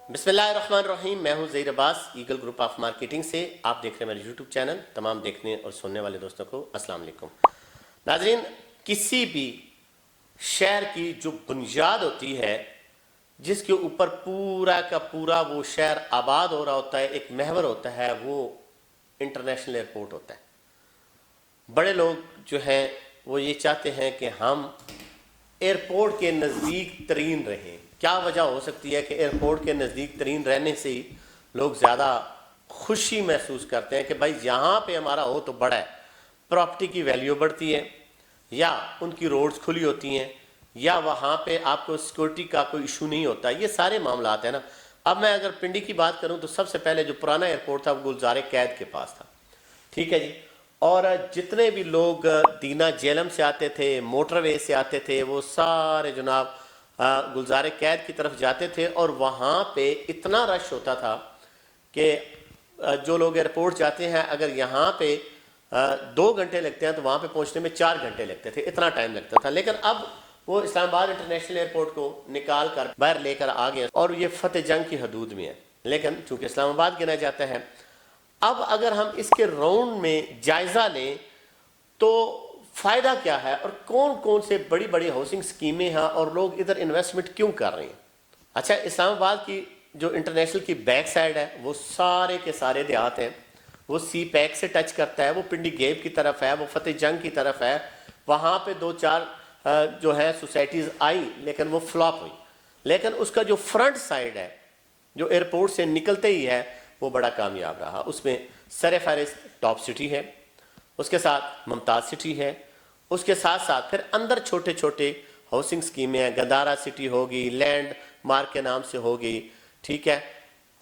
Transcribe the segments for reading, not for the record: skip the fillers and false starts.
بسم اللہ الرحمن الرحیم. میں ہوں ظہیر عباس، ایگل گروپ آف مارکیٹنگ سے. آپ دیکھ رہے ہیں میرے یوٹیوب چینل. تمام دیکھنے اور سننے والے دوستوں کو السلام علیکم. ناظرین، کسی بھی شہر کی جو بنیاد ہوتی ہے، جس کے اوپر پورا کا پورا وہ شہر آباد ہو رہا ہوتا ہے، ایک محور ہوتا ہے، وہ انٹرنیشنل ایئرپورٹ ہوتا ہے. بڑے لوگ جو ہیں وہ یہ چاہتے ہیں کہ ہم ایئرپورٹ کے نزدیک ترین رہیں. کیا وجہ ہو سکتی ہے کہ ایئرپورٹ کے نزدیک ترین رہنے سے ہی لوگ زیادہ خوشی محسوس کرتے ہیں کہ بھائی یہاں پہ ہمارا ہو تو بڑا ہے، پراپرٹی کی ویلیو بڑھتی ہے، یا ان کی روڈز کھلی ہوتی ہیں، یا وہاں پہ آپ کو سیکورٹی کا کوئی ایشو نہیں ہوتا. یہ سارے معاملات ہیں نا. اب میں اگر پنڈی کی بات کروں تو سب سے پہلے جو پرانا ایئرپورٹ تھا وہ گلزار قید کے پاس تھا. ٹھیک ہے جی. اور جتنے بھی لوگ دینا جیلم سے آتے تھے، موٹر وے سے آتے تھے، وہ سارے جناب گلزار قید کی طرف جاتے تھے. اور وہاں پہ اتنا رش ہوتا تھا کہ جو لوگ ایئرپورٹ جاتے ہیں، اگر یہاں پہ 2 گھنٹے لگتے ہیں تو وہاں پہ پہنچنے میں 4 گھنٹے لگتے تھے. اتنا ٹائم لگتا تھا. لیکن اب وہ اسلام آباد انٹرنیشنل ایئرپورٹ کو نکال کر باہر لے کر آ گئے، اور یہ فتح جنگ کی حدود میں ہے. لیکن چونکہ اسلام آباد گنا جاتا ہے، اب اگر ہم اس کے راؤنڈ میں جائزہ لیں تو فائدہ کیا ہے، اور کون کون سے بڑی بڑی ہاؤسنگ سکیمیں ہیں، اور لوگ ادھر انویسٹمنٹ کیوں کر رہے ہیں. اچھا، اسلام آباد کی جو انٹرنیشنل کی بیک سائڈ ہے وہ سارے کے سارے دیہات ہیں. وہ سی پیک سے ٹچ کرتا ہے، وہ پنڈی گیپ کی طرف ہے، وہ فتح جنگ کی طرف ہے. وہاں پہ 2-4 جو ہے سوسائٹیز آئی لیکن وہ فلاپ ہوئی. لیکن اس کا جو فرنٹ سائڈ ہے، جو ایئرپورٹ سے نکلتے ہی ہے، وہ بڑا کامیاب رہا. اس میں سر فہرست ٹاپ سٹی ہے، اس کے ساتھ ممتاز سٹی ہے، اس کے ساتھ ساتھ پھر اندر چھوٹے چھوٹے ہاؤسنگ سکیمیں ہیں. گندارا سٹی ہوگی، لینڈ مارک کے نام سے ہوگی، ٹھیک ہے،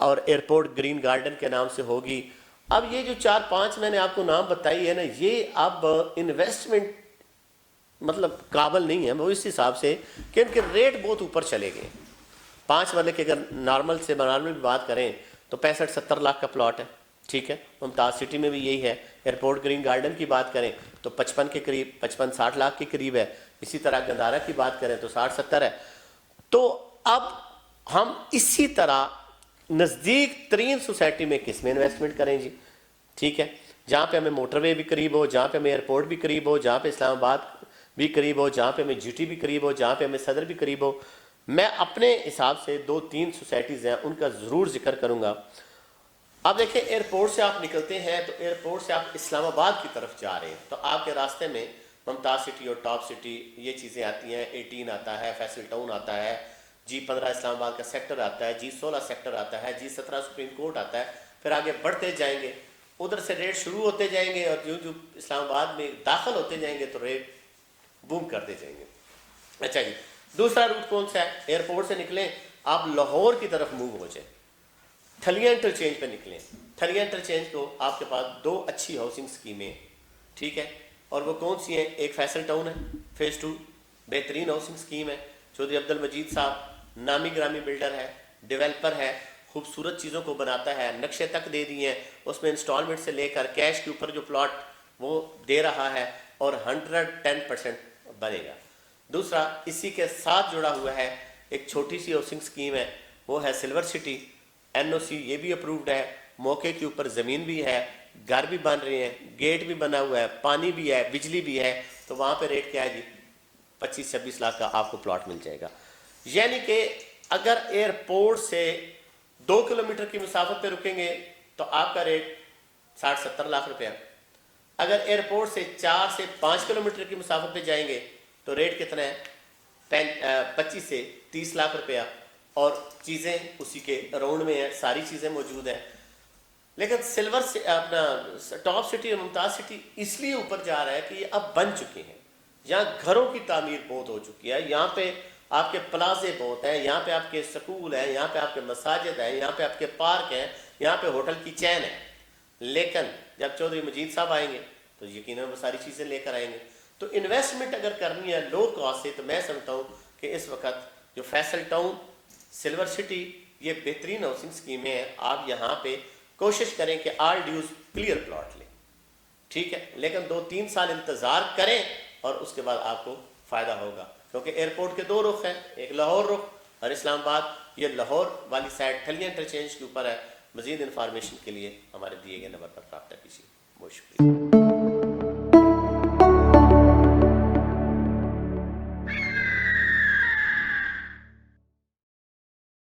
اور ایئرپورٹ گرین گارڈن کے نام سے ہوگی. اب یہ جو 4-5 میں نے آپ کو نام بتائی ہے نا، یہ اب انویسٹمنٹ مطلب قابل نہیں ہے وہ اس حساب سے کہ ان کے ریٹ بہت اوپر چلے گئے. 5 مرلے کی اگر نارمل بات کریں تو 65-70 لاکھ کا پلاٹ ہے. ٹھیک ہے، ممتاز سٹی میں بھی یہی ہے. ایئرپورٹ گرین گارڈن کی بات کریں تو 55 کے قریب، 55-60 لاکھ کے قریب ہے. اسی طرح گندارا کی بات کریں تو 60-70 ہے. تو اب ہم اسی طرح نزدیک ترین سوسائٹی میں کس میں انویسٹمنٹ کریں جی؟ ٹھیک ہے، جہاں پہ ہمیں موٹر وے بھی قریب ہو، جہاں پہ ہمیں ایئرپورٹ بھی قریب ہو، جہاں پہ اسلام آباد بھی قریب ہو، جہاں پہ ہمیں جی ٹی بھی قریب ہو، جہاں پہ ہمیں صدر بھی قریب ہو. میں اپنے حساب سے 2-3 سوسائٹیز ہیں ان کا ضرور ذکر کروں گا. اب دیکھیں، ایئرپورٹ سے آپ نکلتے ہیں تو ایئرپورٹ سے آپ اسلام آباد کی طرف جا رہے ہیں تو آپ کے راستے میں ممتاز سٹی اور ٹاپ سٹی یہ چیزیں آتی ہیں. 18 آتا ہے، فیصل ٹاؤن آتا ہے، G15 اسلام آباد کا سیکٹر آتا ہے، G16 سیکٹر آتا ہے، G17 سپریم کورٹ آتا ہے. پھر آگے بڑھتے جائیں گے، ادھر سے ریٹ شروع ہوتے جائیں گے، اور جو اسلام آباد میں داخل ہوتے جائیں گے تو ریٹ بوم کرتے جائیں گے. اچھا جی، دوسرا روٹ کون سا ہے؟ ایئرپورٹ سے نکلیں، آپ لاہور کی طرف موو ہو جائیں، ٹھلیاں انٹرچینج پہ نکلیں. ٹھلیاں انٹرچینج کو آپ کے پاس 2 اچھی ہاؤسنگ سکیمیں، ٹھیک ہے، اور وہ کون سی ہیں؟ ایک فیصل ٹاؤن ہے، فیز 2 بہترین ہاؤسنگ سکیم ہے. چودھری عبد المجید صاحب نامی گرامی بلڈر ہے، ڈیولپر ہے، خوبصورت چیزوں کو بناتا ہے، نقشے تک دے دیے ہیں، اس میں انسٹالمنٹ سے لے کر کیش کے اوپر جو پلاٹ وہ دے رہا ہے، اور 110% بنے گا. دوسرا اسی کے ساتھ جڑا ہوا ہے ایک چھوٹی سی ہاؤسنگ سکیم ہے، وہ ہے سلور سٹی. NOC یہ بھی اپرووڈ ہے، موقع کے اوپر زمین بھی ہے، گھر بھی بن رہے ہیں، گیٹ بھی بنا ہوا ہے، پانی بھی ہے، بجلی بھی ہے. تو وہاں پہ ریٹ کیا ہے جی؟ 25-26 لاکھ کا آپ کو پلاٹ مل جائے گا. یعنی کہ اگر ایئرپورٹ سے 2 کلومیٹر کی مسافت پہ رکیں گے تو آپ کا ریٹ 60-70 لاکھ روپیہ. اگر ایئرپورٹ سے 4 سے 5 کلومیٹر کی مسافت پہ جائیں گے تو ریٹ کتنا ہے؟ 25 سے 30 لاکھ روپیہ. اور چیزیں اسی کے راؤنڈ میں ہیں، ساری چیزیں موجود ہیں. لیکن سلور سے اپنا ٹاپ سٹی اور ممتاز سٹی اس لیے اوپر جا رہا ہے کہ یہ اب بن چکے ہیں. یہاں گھروں کی تعمیر بہت ہو چکی ہے، یہاں پہ آپ کے پلازے بہت ہیں، یہاں پہ آپ کے سکول ہیں، یہاں پہ آپ کے مساجد ہیں، یہاں پہ آپ کے پارک ہیں، یہاں پہ ہوٹل کی چین ہے. لیکن جب چودھری مجید صاحب آئیں گے تو یقیناً وہ ساری چیزیں لے کر آئیں گے. تو انویسٹمنٹ اگر کرنی ہے لو کاسٹ سے، تو میں سمجھتا ہوں کہ اس وقت جو فیصل ٹاؤن، سلور سٹی، یہ بہترین ہاؤسنگ سکیمیں ہیں. آپ یہاں پہ کوشش کریں کہ آل ڈیوز کلیئر پلاٹ لیں، ٹھیک ہے، لیکن 2-3 سال انتظار کریں اور اس کے بعد آپ کو فائدہ ہوگا. کیونکہ ایئرپورٹ کے 2 رخ ہیں، ایک لاہور رخ اور اسلام آباد. یہ لاہور والی سائڈ ٹھلیاں انٹرچینج کے اوپر ہے. مزید انفارمیشن کے لیے ہمارے دیے گئے نمبر پر رابطہ کیجیے. بہت شکریہ.